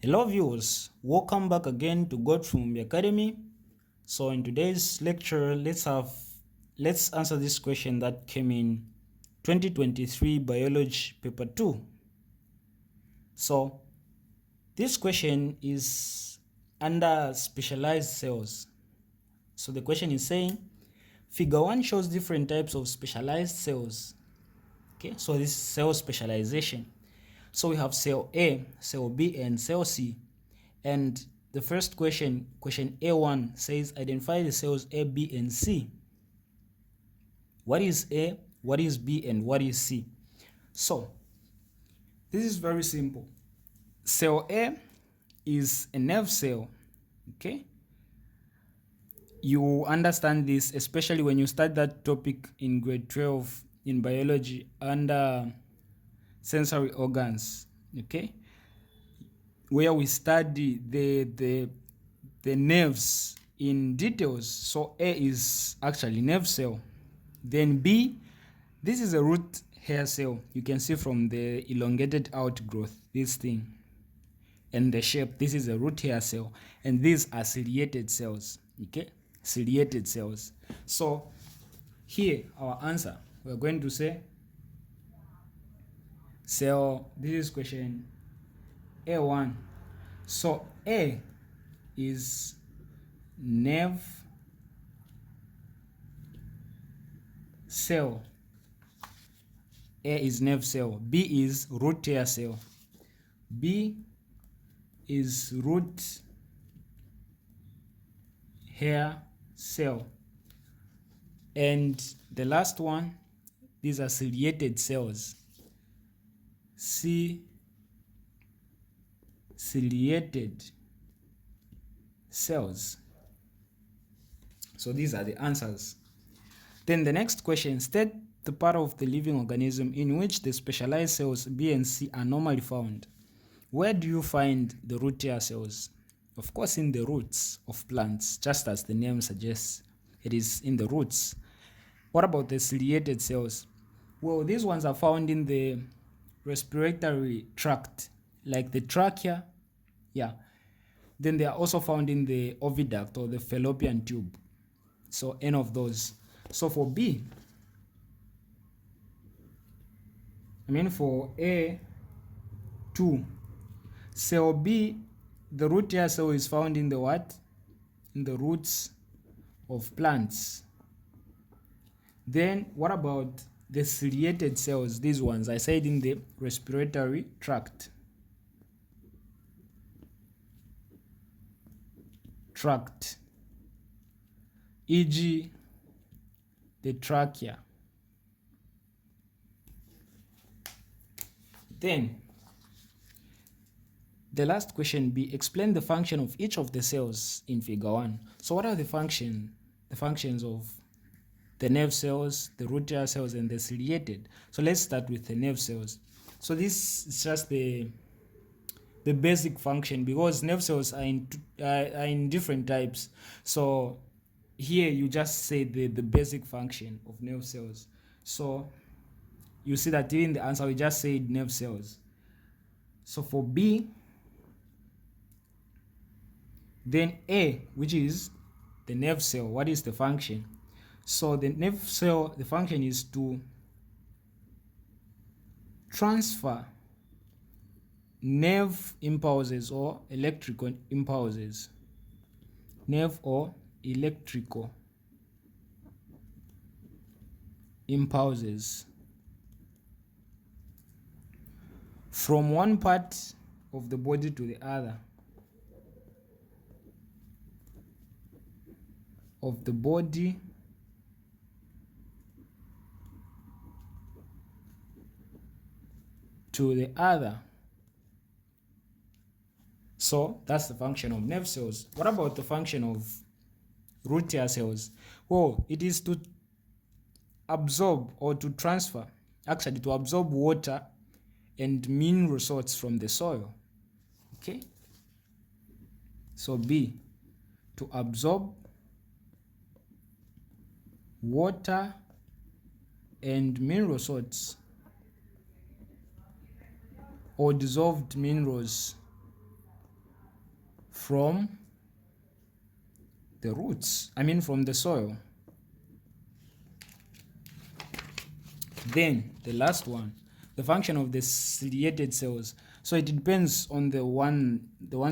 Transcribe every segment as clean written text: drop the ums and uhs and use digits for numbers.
Hello viewers, welcome back again to God from the Academy. So in today's lecture, let's answer this question that came in 2023 Biology Paper 2. So this question is under specialized cells. So the question is saying, Figure 1 shows different types of specialized cells. Okay, so this is cell specialization. So we have cell A, cell B, and cell C. And the first question A1 says identify the cells A, B, and C. What is A, what is B, and what is C? So this is very simple. Cell A is a nerve cell. Okay, you understand this especially when you start that topic in grade 12 in biology under sensory organs. Okay, where we study the nerves in details. So A is actually nerve cell. Then B, this is a root hair cell. You can see from the elongated outgrowth, this thing, and the shape. This is a root hair cell, and these are ciliated cells. Okay, ciliated cells. So here our answer, we're going to say cell. This is question A1. So A is nerve cell. A is nerve cell. B is root hair cell. B is root hair cell. And the last one, these are ciliated cells. Ciliated cells. So these are the answers. Then the next question, state the part of the living organism in which the specialized cells B and C are normally found. Where do you find the root hair cells? Of course, in the roots of plants, just as the name suggests, it is in the roots. What about the ciliated cells? Well, these ones are found in the respiratory tract, like the trachea. Yeah. Then they are also found in the oviduct or the fallopian tube. So any of those. So for B, for A2, cell B, the root hair cell is found in the what? In the roots of plants. Then what about the ciliated cells? These ones, I said in the respiratory tract. E.g. the trachea. Then the last question B, explain the function of each of the cells in figure 1. So what are the functions of the nerve cells, the root hair cells, and the ciliated? So let's start with the nerve cells. So this is just the basic function, because nerve cells are in different types. So here you just say the basic function of nerve cells. So you see that in the answer we just said nerve cells. So for B, then A, which is the nerve cell, what is the function? So the nerve cell, the function is to transfer nerve impulses or electrical impulses. Nerve or electrical impulses from one part of the body to the other. Of the body to the other. So that's the function of nerve cells. What about the function of root hair cells? Well, it is to absorb or to transfer, actually to absorb water and mineral salts from the soil. Okay, so B, to absorb water and mineral salts or dissolved minerals from the roots, from the soil. Then the last one, the function of the ciliated cells. So it depends on the ones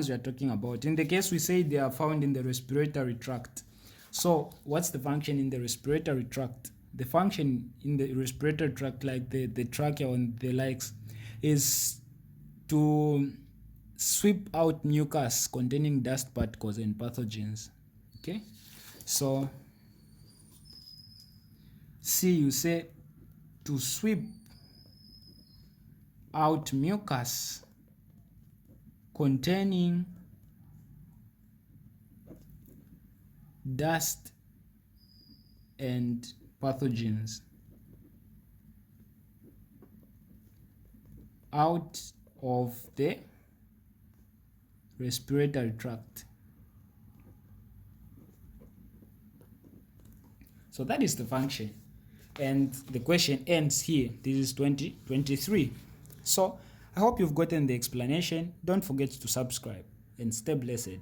we are talking about. In the case we say they are found in the respiratory tract. So what's the function in the respiratory tract? The function in the respiratory tract, like the trachea and the likes, is to sweep out mucus containing dust particles and pathogens. Okay, so see, you say to sweep out mucus containing dust and pathogens out of the respiratory tract. So that is the function, and the question ends here. This is 2023. So I hope you've gotten the explanation. Don't forget to subscribe and stay blessed.